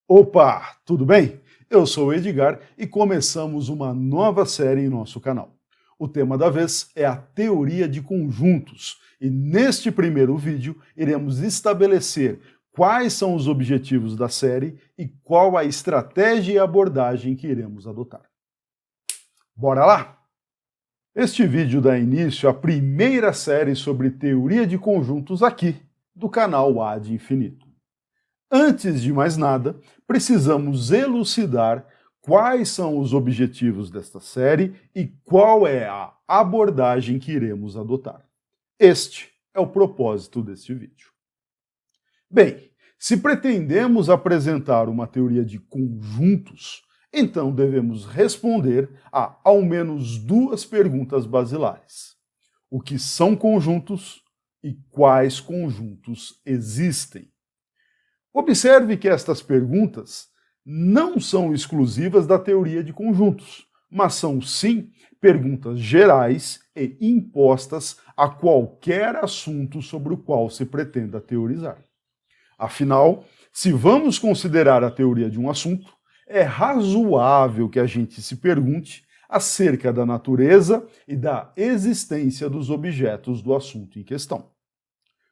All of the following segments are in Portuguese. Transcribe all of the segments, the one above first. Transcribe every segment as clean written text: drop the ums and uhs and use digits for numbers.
Opa, tudo bem? Eu sou o Edgar e começamos uma nova série em nosso canal. O tema da vez é a teoria de conjuntos e neste primeiro vídeo iremos estabelecer quais são os objetivos da série e qual a estratégia e abordagem que iremos adotar. Bora lá? Este vídeo dá início à primeira série sobre teoria de conjuntos aqui, do canal Ad Infinito. Antes de mais nada, precisamos elucidar quais são os objetivos desta série e qual é a abordagem que iremos adotar. Este é o propósito deste vídeo. Bem, se pretendemos apresentar uma teoria de conjuntos, então devemos responder a ao menos duas perguntas basilares. O que são conjuntos e quais conjuntos existem? Observe que estas perguntas não são exclusivas da teoria de conjuntos, mas são sim perguntas gerais e impostas a qualquer assunto sobre o qual se pretenda teorizar. Afinal, se vamos considerar a teoria de um assunto, é razoável que a gente se pergunte acerca da natureza e da existência dos objetos do assunto em questão.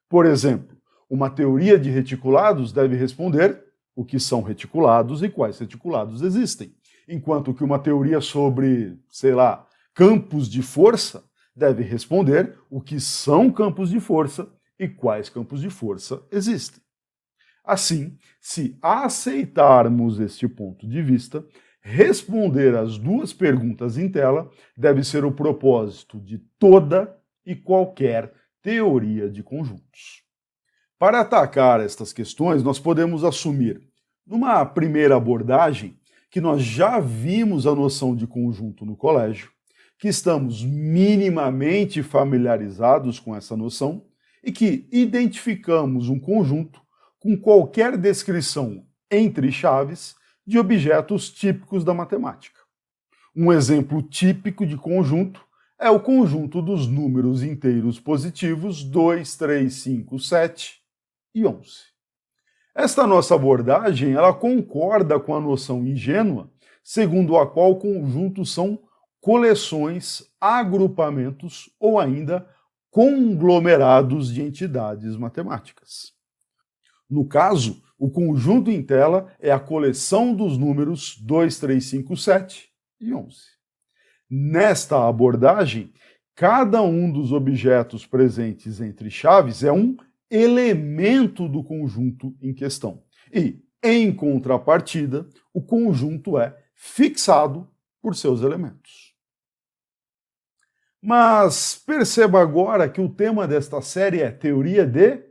Por exemplo, uma teoria de reticulados deve responder o que são reticulados e quais reticulados existem, enquanto que uma teoria sobre, campos de força deve responder o que são campos de força e quais campos de força existem. Assim, se aceitarmos este ponto de vista, responder às duas perguntas em tela deve ser o propósito de toda e qualquer teoria de conjuntos. Para atacar estas questões, nós podemos assumir, numa primeira abordagem, que nós já vimos a noção de conjunto no colégio, que estamos minimamente familiarizados com essa noção e que identificamos um conjunto com qualquer descrição entre chaves de objetos típicos da matemática. Um exemplo típico de conjunto é o conjunto dos números inteiros positivos 2, 3, 5, 7 e 11. Esta nossa abordagem ela concorda com a noção ingênua, segundo a qual conjuntos são coleções, agrupamentos ou ainda conglomerados de entidades matemáticas. No caso, o conjunto em tela é a coleção dos números 2, 3, 5, 7 e 11. Nesta abordagem, cada um dos objetos presentes entre chaves é um elemento do conjunto em questão. E, em contrapartida, o conjunto é fixado por seus elementos. Mas perceba agora que o tema desta série é teoria de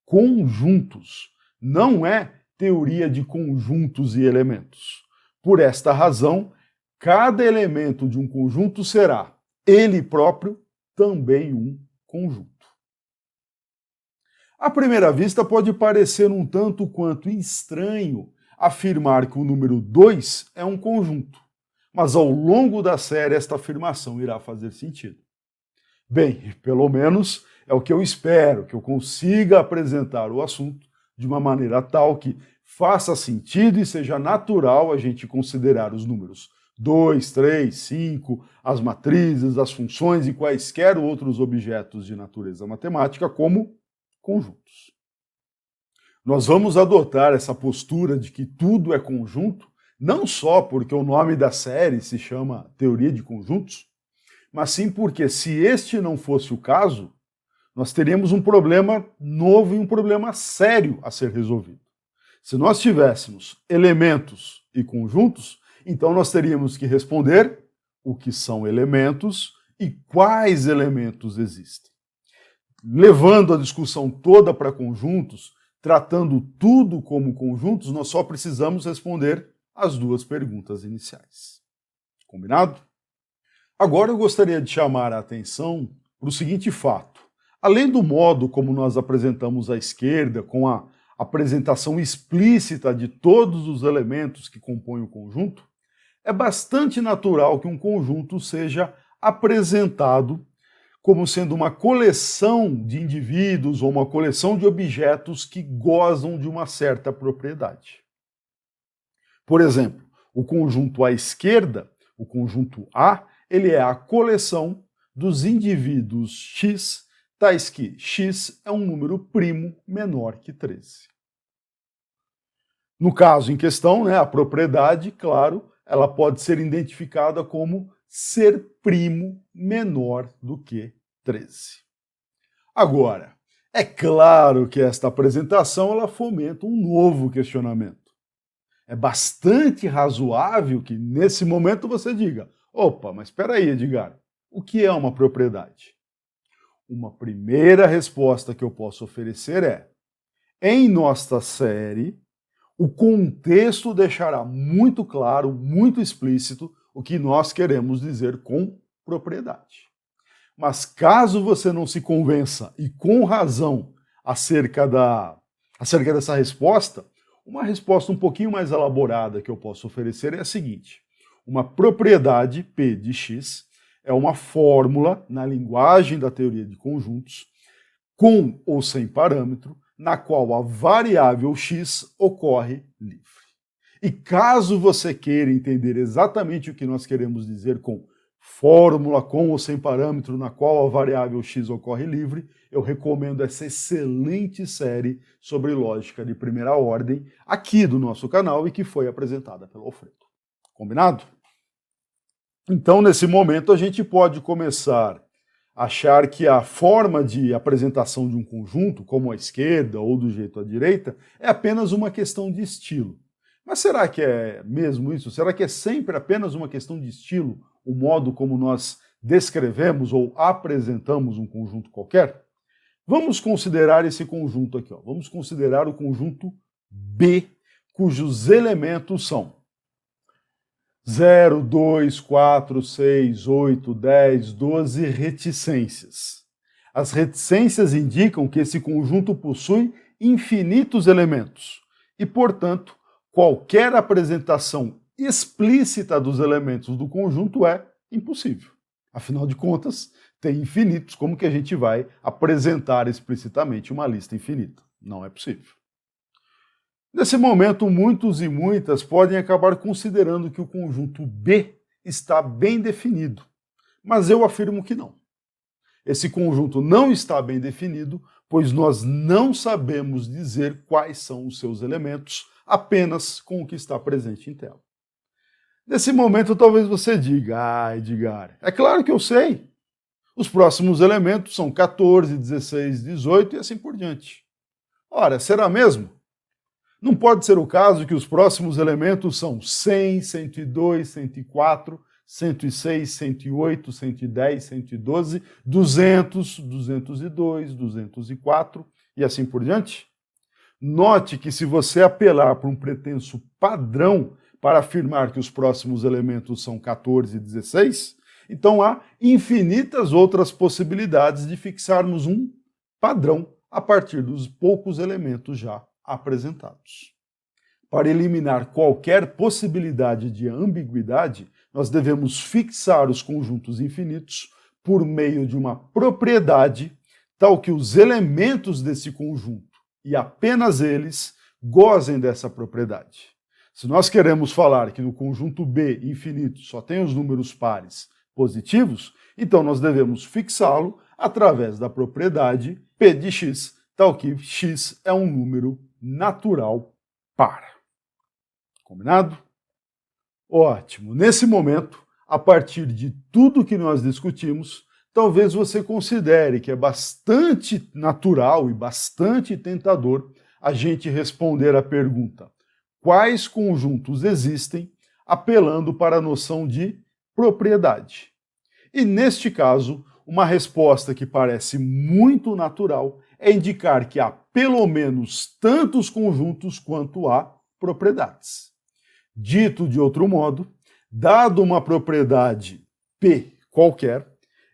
conjuntos, não é teoria de conjuntos e elementos. Por esta razão, cada elemento de um conjunto será, ele próprio, também um conjunto. À primeira vista, pode parecer um tanto quanto estranho afirmar que o número 2 é um conjunto, mas ao longo da série esta afirmação irá fazer sentido. Bem, pelo menos é o que eu espero, que eu consiga apresentar o assunto de uma maneira tal que faça sentido e seja natural a gente considerar os números 2, 3, 5, as matrizes, as funções e quaisquer outros objetos de natureza matemática como conjuntos. Nós vamos adotar essa postura de que tudo é conjunto, não só porque o nome da série se chama Teoria de Conjuntos, mas sim porque se este não fosse o caso, nós teríamos um problema novo e um problema sério a ser resolvido. Se nós tivéssemos elementos e conjuntos, então nós teríamos que responder o que são elementos e quais elementos existem. Levando a discussão toda para conjuntos, tratando tudo como conjuntos, nós só precisamos responder as duas perguntas iniciais. Combinado? Agora eu gostaria de chamar a atenção para o seguinte fato. Além do modo como nós apresentamos à esquerda, com a apresentação explícita de todos os elementos que compõem o conjunto, é bastante natural que um conjunto seja apresentado como sendo uma coleção de indivíduos ou uma coleção de objetos que gozam de uma certa propriedade. Por exemplo, o conjunto à esquerda, o conjunto A, ele é a coleção dos indivíduos x, tais que x é um número primo menor que 13. No caso em questão, a propriedade, claro, ela pode ser identificada como ser primo menor do que 13. Agora, é claro que esta apresentação ela fomenta um novo questionamento. É bastante razoável que nesse momento você diga: opa, mas espera aí, Edgar, o que é uma propriedade? Uma primeira resposta que eu posso oferecer é: em nossa série, o contexto deixará muito claro, muito explícito o que nós queremos dizer com propriedade. Mas caso você não se convença, e com razão, acerca dessa resposta, uma resposta um pouquinho mais elaborada que eu posso oferecer é a seguinte: uma propriedade P de x é uma fórmula na linguagem da teoria de conjuntos, com ou sem parâmetro, na qual a variável x ocorre livre. E caso você queira entender exatamente o que nós queremos dizer com fórmula com ou sem parâmetro na qual a variável x ocorre livre, eu recomendo essa excelente série sobre lógica de primeira ordem aqui do nosso canal e que foi apresentada pelo Alfredo. Combinado? Então, nesse momento, a gente pode começar a achar que a forma de apresentação de um conjunto, como à esquerda ou do jeito à direita, é apenas uma questão de estilo. Mas será que é mesmo isso? Será que é sempre apenas uma questão de estilo, o modo como nós descrevemos ou apresentamos um conjunto qualquer? Vamos considerar esse conjunto aqui. Vamos considerar o conjunto B, cujos elementos são 0, 2, 4, 6, 8, 10, 12 reticências. As reticências indicam que esse conjunto possui infinitos elementos e, portanto, qualquer apresentação explícita dos elementos do conjunto é impossível. Afinal de contas, tem infinitos, como que a gente vai apresentar explicitamente uma lista infinita? Não é possível. Nesse momento, muitos e muitas podem acabar considerando que o conjunto B está bem definido, mas eu afirmo que não. Esse conjunto não está bem definido, pois nós não sabemos dizer quais são os seus elementos apenas com o que está presente em tela. Nesse momento, talvez você diga: Edgar, é claro que eu sei. Os próximos elementos são 14, 16, 18 e assim por diante. Ora, será mesmo? Não pode ser o caso que os próximos elementos são 100, 102, 104, 106, 108, 110, 112, 200, 202, 204 e assim por diante? Note que se você apelar para um pretenso padrão para afirmar que os próximos elementos são 14 e 16, então há infinitas outras possibilidades de fixarmos um padrão a partir dos poucos elementos já apresentados. Para eliminar qualquer possibilidade de ambiguidade, nós devemos fixar os conjuntos infinitos por meio de uma propriedade tal que os elementos desse conjunto, e apenas eles, gozem dessa propriedade. Se nós queremos falar que no conjunto B infinito só tem os números pares positivos, então nós devemos fixá-lo através da propriedade P de x, tal que x é um número natural par. Combinado? Ótimo. Nesse momento, a partir de tudo que nós discutimos, talvez você considere que é bastante natural e bastante tentador a gente responder à pergunta: quais conjuntos existem, apelando para a noção de propriedade? E neste caso, uma resposta que parece muito natural é indicar que há pelo menos tantos conjuntos quanto há propriedades. Dito de outro modo, dado uma propriedade P qualquer,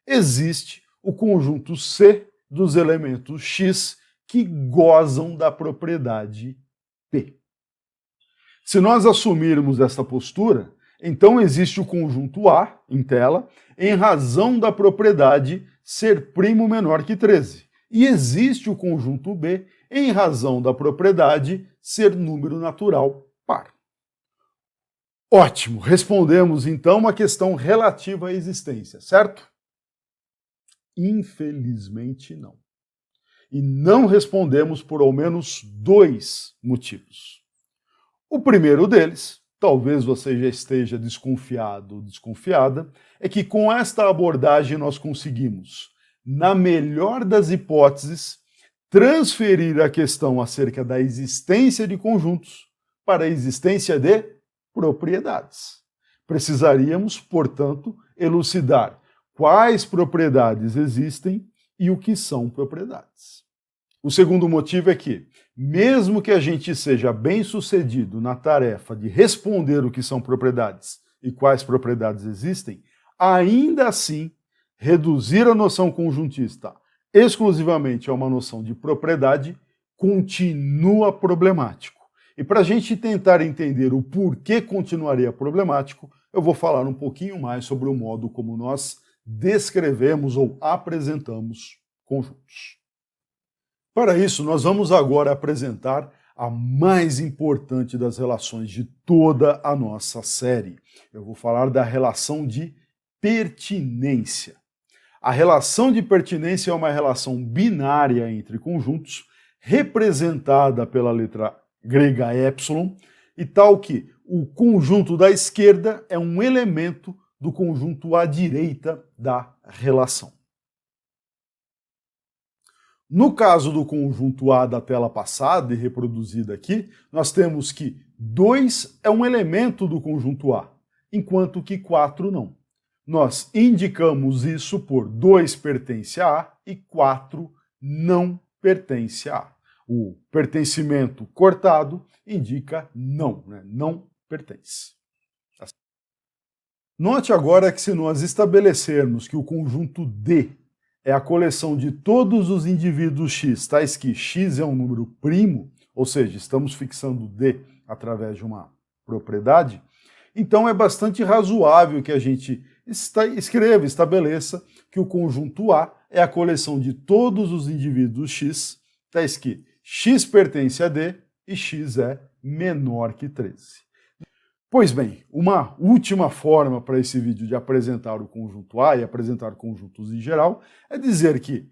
existe o conjunto C dos elementos X que gozam da propriedade P. Se nós assumirmos essa postura, então existe o conjunto A, em tela, em razão da propriedade ser primo menor que 13. E existe o conjunto B em razão da propriedade ser número natural par. Ótimo, respondemos então uma questão relativa à existência, certo? Infelizmente não. E não respondemos por ao menos dois motivos. O primeiro deles, talvez você já esteja desconfiado ou desconfiada, é que com esta abordagem nós conseguimos, na melhor das hipóteses, transferir a questão acerca da existência de conjuntos para a existência de propriedades. Precisaríamos, portanto, elucidar quais propriedades existem e o que são propriedades. O segundo motivo é que, mesmo que a gente seja bem-sucedido na tarefa de responder o que são propriedades e quais propriedades existem, ainda assim, reduzir a noção conjuntista exclusivamente a uma noção de propriedade continua problemático. E para a gente tentar entender o porquê continuaria problemático, eu vou falar um pouquinho mais sobre o modo como nós descrevemos ou apresentamos conjuntos. Para isso, nós vamos agora apresentar a mais importante das relações de toda a nossa série. Eu vou falar da relação de pertinência. A relação de pertinência é uma relação binária entre conjuntos, representada pela letra grega epsilon, e tal que o conjunto da esquerda é um elemento do conjunto à direita da relação. No caso do conjunto A da tela passada e reproduzida aqui, nós temos que 2 é um elemento do conjunto A, enquanto que 4 não. Nós indicamos isso por 2 pertence a A e 4 não pertence a A. O pertencimento cortado indica não, né? Não pertence. Note agora que se nós estabelecermos que o conjunto D é a coleção de todos os indivíduos X, tais que X é um número primo, ou seja, estamos fixando D através de uma propriedade, então é bastante razoável que a gente estabeleça que o conjunto A é a coleção de todos os indivíduos X, tais que X pertence a D e X é menor que 13. Pois bem, uma última forma para esse vídeo de apresentar o conjunto A e apresentar conjuntos em geral é dizer que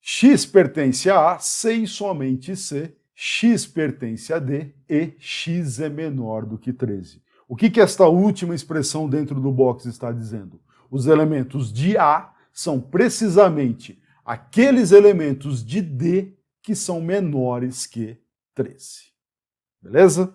X pertence a A se e somente se X pertence a D e X é menor do que 13. O que esta última expressão dentro do box está dizendo? Os elementos de A são precisamente aqueles elementos de D que são menores que 13. Beleza?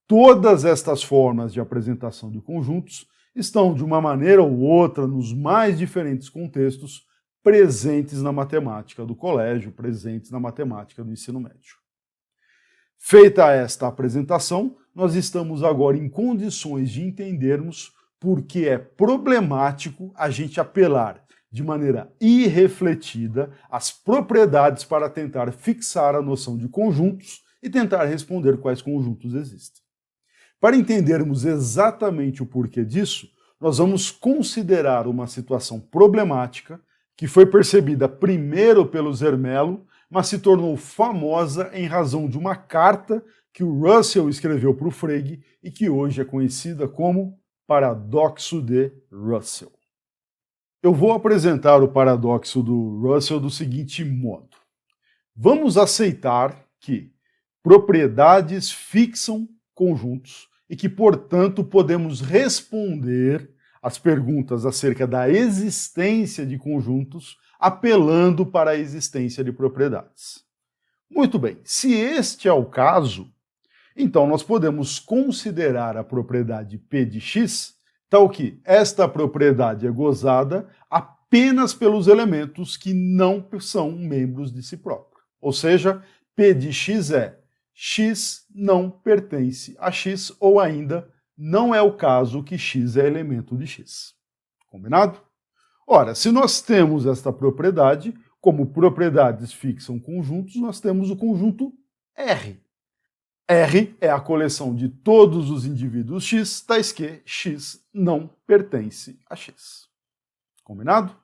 Todas estas formas de apresentação de conjuntos estão, de uma maneira ou outra, nos mais diferentes contextos, presentes na matemática do colégio, presentes na matemática do ensino médio. Feita esta apresentação, nós estamos agora em condições de entendermos por que é problemático a gente apelar de maneira irrefletida às propriedades para tentar fixar a noção de conjuntos e tentar responder quais conjuntos existem. Para entendermos exatamente o porquê disso, nós vamos considerar uma situação problemática que foi percebida primeiro pelo Zermelo, mas se tornou famosa em razão de uma carta que o Russell escreveu para o Frege e que hoje é conhecida como paradoxo de Russell. Eu vou apresentar o paradoxo do Russell do seguinte modo. Vamos aceitar que propriedades fixam conjuntos e que, portanto, podemos responder às perguntas acerca da existência de conjuntos apelando para a existência de propriedades. Muito bem, se este é o caso, então nós podemos considerar a propriedade P de X tal que esta propriedade é gozada apenas pelos elementos que não são membros de si próprio. Ou seja, P de X é X não pertence a X, ou ainda, não é o caso que X é elemento de X. Combinado? Ora, se nós temos esta propriedade, como propriedades fixam conjuntos, nós temos o conjunto R. R é a coleção de todos os indivíduos X, tais que X não pertence a X. Combinado?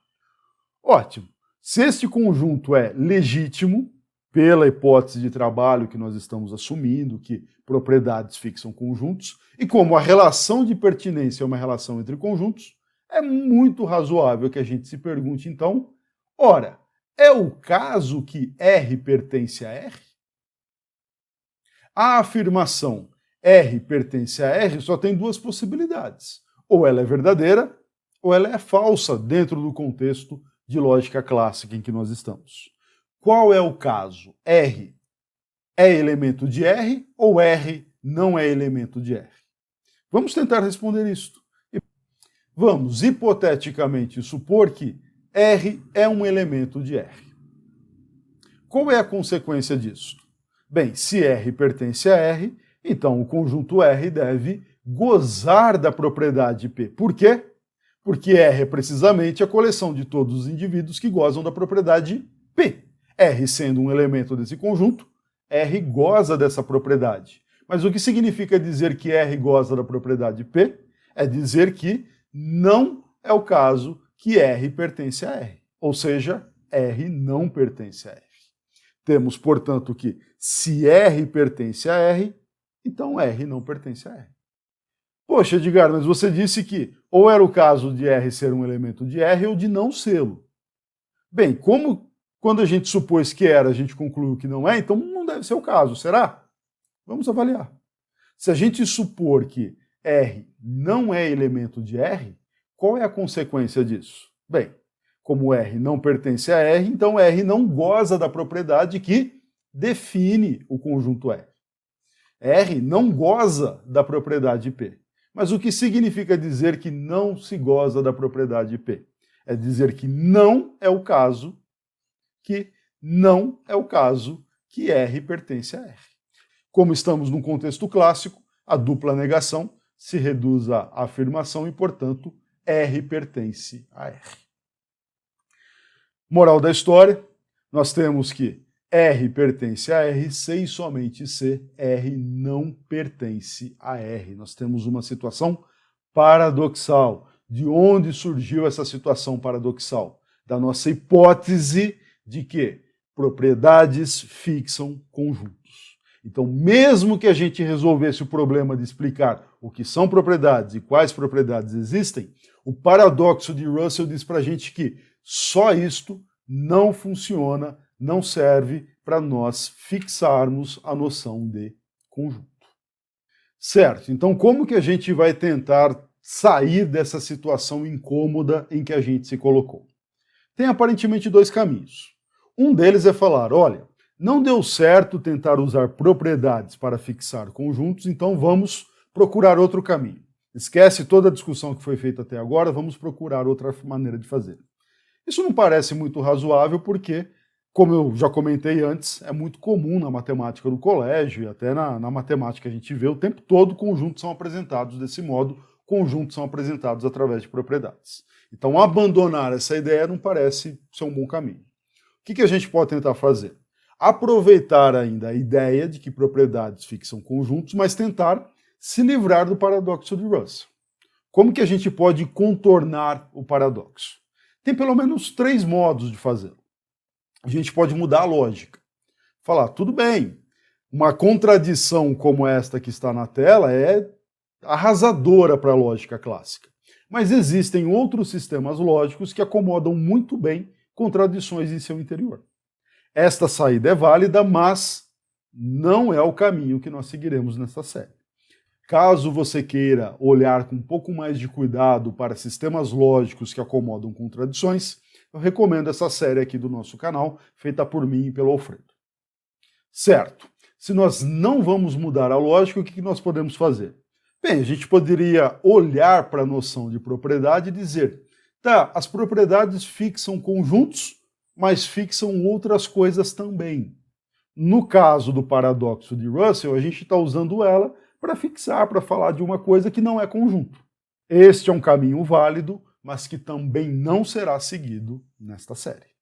Ótimo. Se este conjunto é legítimo, pela hipótese de trabalho que nós estamos assumindo, que propriedades fixam conjuntos, e como a relação de pertinência é uma relação entre conjuntos, é muito razoável que a gente se pergunte, então, ora, é o caso que R pertence a R? A afirmação R pertence a R só tem duas possibilidades. Ou ela é verdadeira, ou ela é falsa dentro do contexto de lógica clássica em que nós estamos. Qual é o caso? R é elemento de R ou R não é elemento de R? Vamos tentar responder isto. Vamos, hipoteticamente, supor que R é um elemento de R. Qual é a consequência disso? Bem, se R pertence a R, então o conjunto R deve gozar da propriedade P. Por quê? Porque R é precisamente a coleção de todos os indivíduos que gozam da propriedade P. R sendo um elemento desse conjunto, R goza dessa propriedade. Mas o que significa dizer que R goza da propriedade P? É dizer que não é o caso que R pertence a R. Ou seja, R não pertence a R. Temos, portanto, que se R pertence a R, então R não pertence a R. Poxa, Edgar, mas você disse que ou era o caso de R ser um elemento de R ou de não sê-lo. Bem, como quando a gente supôs que era, a gente concluiu que não é, então não deve ser o caso, será? Vamos avaliar. Se a gente supor que R não é elemento de R, qual é a consequência disso? Bem, como R não pertence a R, então R não goza da propriedade que define o conjunto R. R não goza da propriedade P. Mas o que significa dizer que não se goza da propriedade P? É dizer que não é o caso que R pertence a R. Como estamos num contexto clássico, a dupla negação se reduz à afirmação e, portanto, R pertence a R. Moral da história, nós temos que R pertence a R se e somente se R não pertence a R. Nós temos uma situação paradoxal. De onde surgiu essa situação paradoxal? Da nossa hipótese de que propriedades fixam conjuntos. Então, mesmo que a gente resolvesse o problema de explicar o que são propriedades e quais propriedades existem, o paradoxo de Russell diz para a gente que só isto não funciona, não serve para nós fixarmos a noção de conjunto. Certo, então como que a gente vai tentar sair dessa situação incômoda em que a gente se colocou? Tem aparentemente dois caminhos. Um deles é falar, olha, não deu certo tentar usar propriedades para fixar conjuntos, então vamos procurar outro caminho. Esquece toda a discussão que foi feita até agora, vamos procurar outra maneira de fazer. Isso não parece muito razoável porque, como eu já comentei antes, é muito comum na matemática do colégio e até na matemática a gente vê o tempo todo conjuntos são apresentados desse modo, conjuntos são apresentados através de propriedades. Então abandonar essa ideia não parece ser um bom caminho. O que a gente pode tentar fazer? Aproveitar ainda a ideia de que propriedades fixam conjuntos, mas tentar se livrar do paradoxo de Russell. Como que a gente pode contornar o paradoxo? Tem pelo menos 3 modos de fazê-lo. A gente pode mudar a lógica. Falar, tudo bem, uma contradição como esta que está na tela é arrasadora para a lógica clássica. Mas existem outros sistemas lógicos que acomodam muito bem contradições em seu interior. Esta saída é válida, mas não é o caminho que nós seguiremos nesta série. Caso você queira olhar com um pouco mais de cuidado para sistemas lógicos que acomodam contradições, eu recomendo essa série aqui do nosso canal, feita por mim e pelo Alfredo. Certo, se nós não vamos mudar a lógica, o que nós podemos fazer? Bem, a gente poderia olhar para a noção de propriedade e dizer, tá, as propriedades fixam conjuntos, mas fixam outras coisas também. No caso do paradoxo de Russell, a gente está usando ela para fixar, para falar de uma coisa que não é conjunto. Este é um caminho válido, mas que também não será seguido nesta série.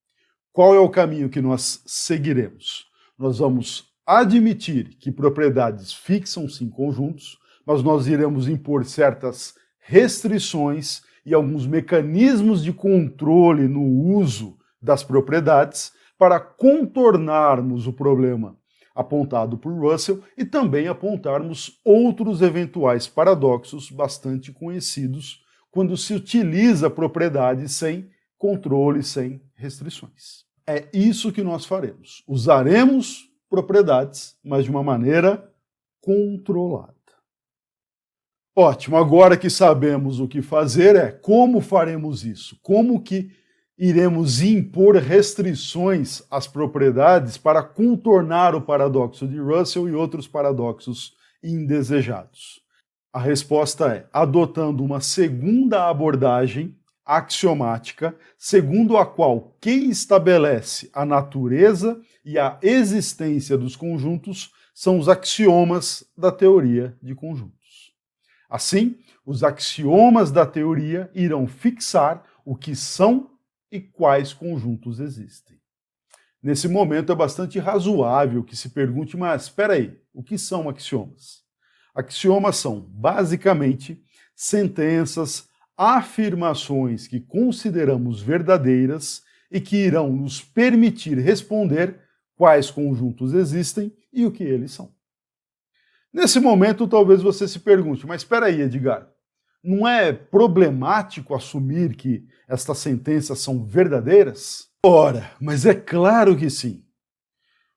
Qual é o caminho que nós seguiremos? Nós vamos admitir que propriedades fixam sim conjuntos, mas nós iremos impor certas restrições e alguns mecanismos de controle no uso das propriedades para contornarmos o problema apontado por Russell e também apontarmos outros eventuais paradoxos bastante conhecidos quando se utiliza propriedades sem controle, sem restrições. É isso que nós faremos. Usaremos propriedades, mas de uma maneira controlada. Ótimo, agora que sabemos o que fazer, como faremos isso? Como que iremos impor restrições às propriedades para contornar o paradoxo de Russell e outros paradoxos indesejados? A resposta é adotando uma segunda abordagem axiomática, segundo a qual quem estabelece a natureza e a existência dos conjuntos são os axiomas da teoria de conjuntos. Assim, os axiomas da teoria irão fixar o que são e quais conjuntos existem. Nesse momento é bastante razoável que se pergunte, mas espera aí, o que são axiomas? Axiomas são, basicamente, sentenças, afirmações que consideramos verdadeiras e que irão nos permitir responder quais conjuntos existem e o que eles são. Nesse momento, talvez você se pergunte, mas espera aí, Edgar, não é problemático assumir que estas sentenças são verdadeiras? Ora, mas é claro que sim.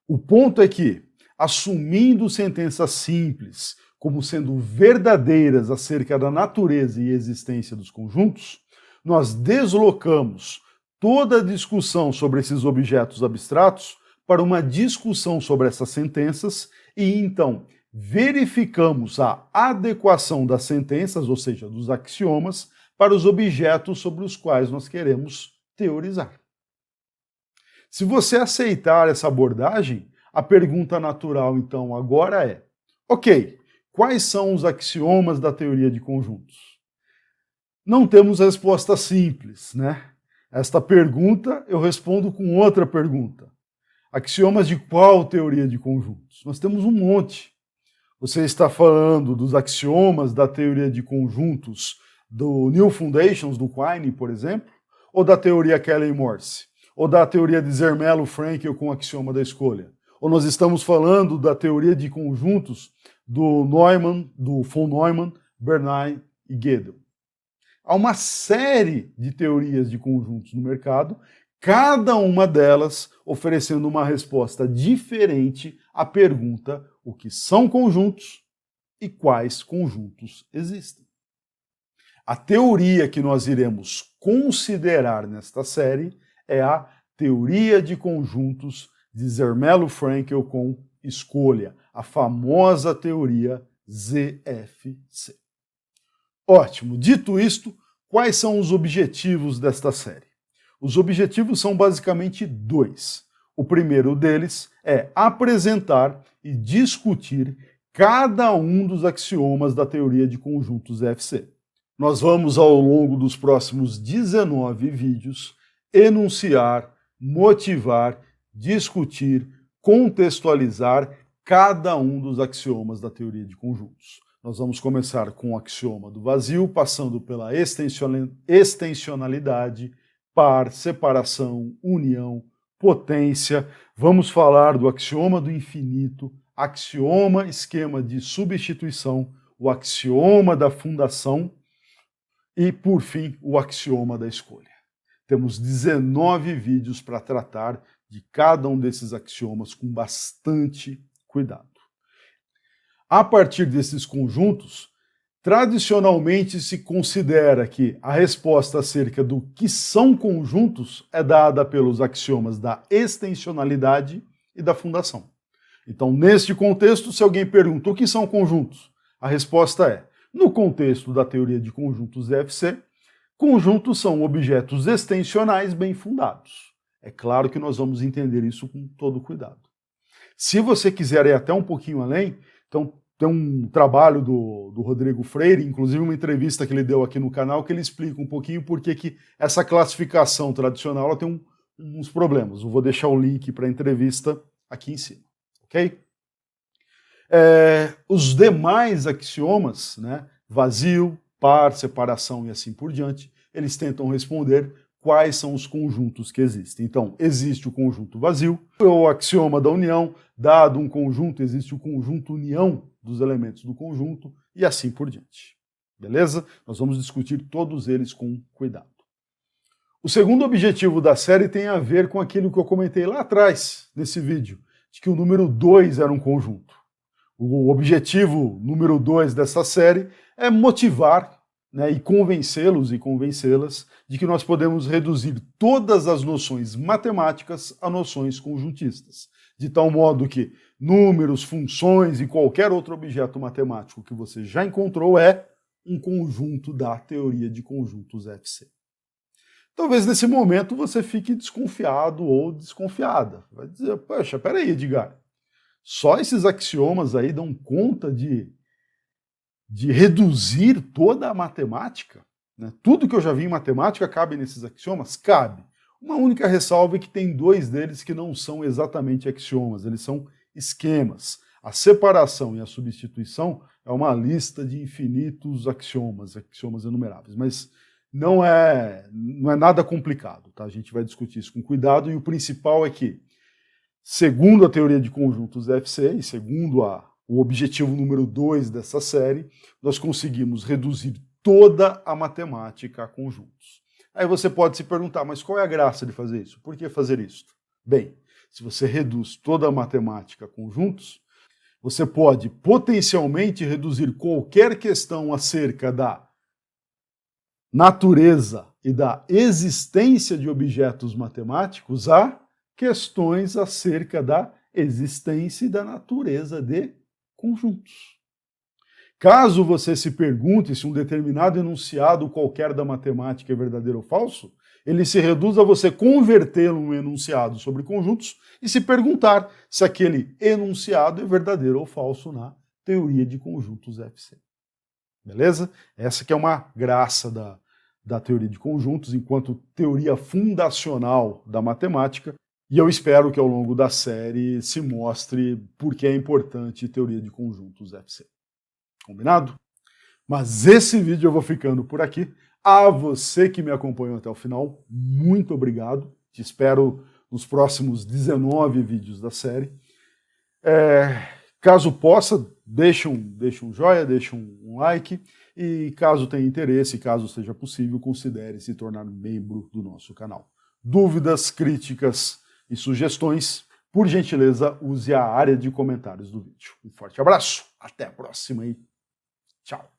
O ponto é que, assumindo sentenças simples como sendo verdadeiras acerca da natureza e existência dos conjuntos, nós deslocamos toda a discussão sobre esses objetos abstratos para uma discussão sobre essas sentenças e, então, verificamos a adequação das sentenças, ou seja, dos axiomas, para os objetos sobre os quais nós queremos teorizar. Se você aceitar essa abordagem, a pergunta natural, então, agora é: ok, quais são os axiomas da teoria de conjuntos? Não temos resposta simples, né? Esta pergunta eu respondo com outra pergunta. Axiomas de qual teoria de conjuntos? Nós temos um monte. Você está falando dos axiomas da teoria de conjuntos do New Foundations, do Quine, por exemplo, ou da teoria Kelly-Morse, ou da teoria de Zermelo-Fraenkel com o axioma da escolha? Ou nós estamos falando da teoria de conjuntos do Neumann, do von Neumann, Bernay e Gödel? Há uma série de teorias de conjuntos no mercado, cada uma delas oferecendo uma resposta diferente à pergunta: o que são conjuntos e quais conjuntos existem? A teoria que nós iremos considerar nesta série é a teoria de conjuntos de Zermelo-Fraenkel com escolha, a famosa teoria ZFC. Ótimo, dito isto, quais são os objetivos desta série? Os objetivos são basicamente dois. O primeiro deles é apresentar e discutir cada um dos axiomas da teoria de conjuntos ZFC. Nós vamos, ao longo dos próximos 19 vídeos, enunciar, motivar, discutir, contextualizar cada um dos axiomas da teoria de conjuntos. Nós vamos começar com o axioma do vazio, passando pela extensionalidade, par, separação, união, potência. Vamos falar do axioma do infinito, axioma esquema de substituição, o axioma da fundação e, por fim, o axioma da escolha. Temos 19 vídeos para tratar de cada um desses axiomas com bastante cuidado. A partir desses conjuntos, tradicionalmente se considera que a resposta acerca do que são conjuntos é dada pelos axiomas da extensionalidade e da fundação. Então, neste contexto, se alguém pergunta o que são conjuntos, a resposta é: no contexto da teoria de conjuntos ZFC, conjuntos são objetos extensionais bem fundados. É claro que nós vamos entender isso com todo cuidado. Se você quiser ir até um pouquinho além, então tem um trabalho do Rodrigo Freire, inclusive uma entrevista que ele deu aqui no canal, que ele explica um pouquinho por que essa classificação tradicional ela tem uns problemas. Eu vou deixar o link para a entrevista aqui em cima, ok? Os demais axiomas, né, vazio, par, separação e assim por diante, eles tentam responder quais são os conjuntos que existem. Então, existe o conjunto vazio, o axioma da união, dado um conjunto, existe o conjunto união dos elementos do conjunto, e assim por diante. Beleza? Nós vamos discutir todos eles com cuidado. O segundo objetivo da série tem a ver com aquilo que eu comentei lá atrás, nesse vídeo, de que o número 2 era um conjunto. O objetivo número 2 dessa série é motivar, né, e convencê-los e convencê-las de que nós podemos reduzir todas as noções matemáticas a noções conjuntistas, de tal modo que números, funções e qualquer outro objeto matemático que você já encontrou é um conjunto da teoria de conjuntos FC. Talvez nesse momento você fique desconfiado ou desconfiada. Vai dizer, poxa, peraí, Edgar, só esses axiomas aí dão conta de reduzir toda a matemática? Né? Tudo que eu já vi em matemática cabe nesses axiomas? Cabe. Uma única ressalva é que tem dois deles que não são exatamente axiomas, eles são esquemas. A separação e a substituição é uma lista de infinitos axiomas enumeráveis, mas não é nada complicado, tá? A gente vai discutir isso com cuidado, e o principal é que, segundo a teoria de conjuntos FC, e segundo o objetivo número 2 dessa série, nós conseguimos reduzir toda a matemática a conjuntos. Aí você pode se perguntar, mas qual é a graça de fazer isso? Por que fazer isso? Bem, se você reduz toda a matemática a conjuntos, você pode potencialmente reduzir qualquer questão acerca da natureza e da existência de objetos matemáticos a questões acerca da existência e da natureza de conjuntos. Caso você se pergunte se um determinado enunciado qualquer da matemática é verdadeiro ou falso, ele se reduz a você convertê-lo em um enunciado sobre conjuntos e se perguntar se aquele enunciado é verdadeiro ou falso na teoria de conjuntos FC. Beleza? Essa que é uma graça da teoria de conjuntos enquanto teoria fundacional da matemática, e eu espero que ao longo da série se mostre por que é importante teoria de conjuntos FC. Combinado? Mas esse vídeo eu vou ficando por aqui. A você que me acompanhou até o final, muito obrigado. Te espero nos próximos 19 vídeos da série. Caso possa, deixa um joinha, deixa um like, e caso tenha interesse, caso seja possível, considere se tornar membro do nosso canal. Dúvidas, críticas e sugestões, por gentileza, use a área de comentários do vídeo. Um forte abraço, até a próxima e tchau!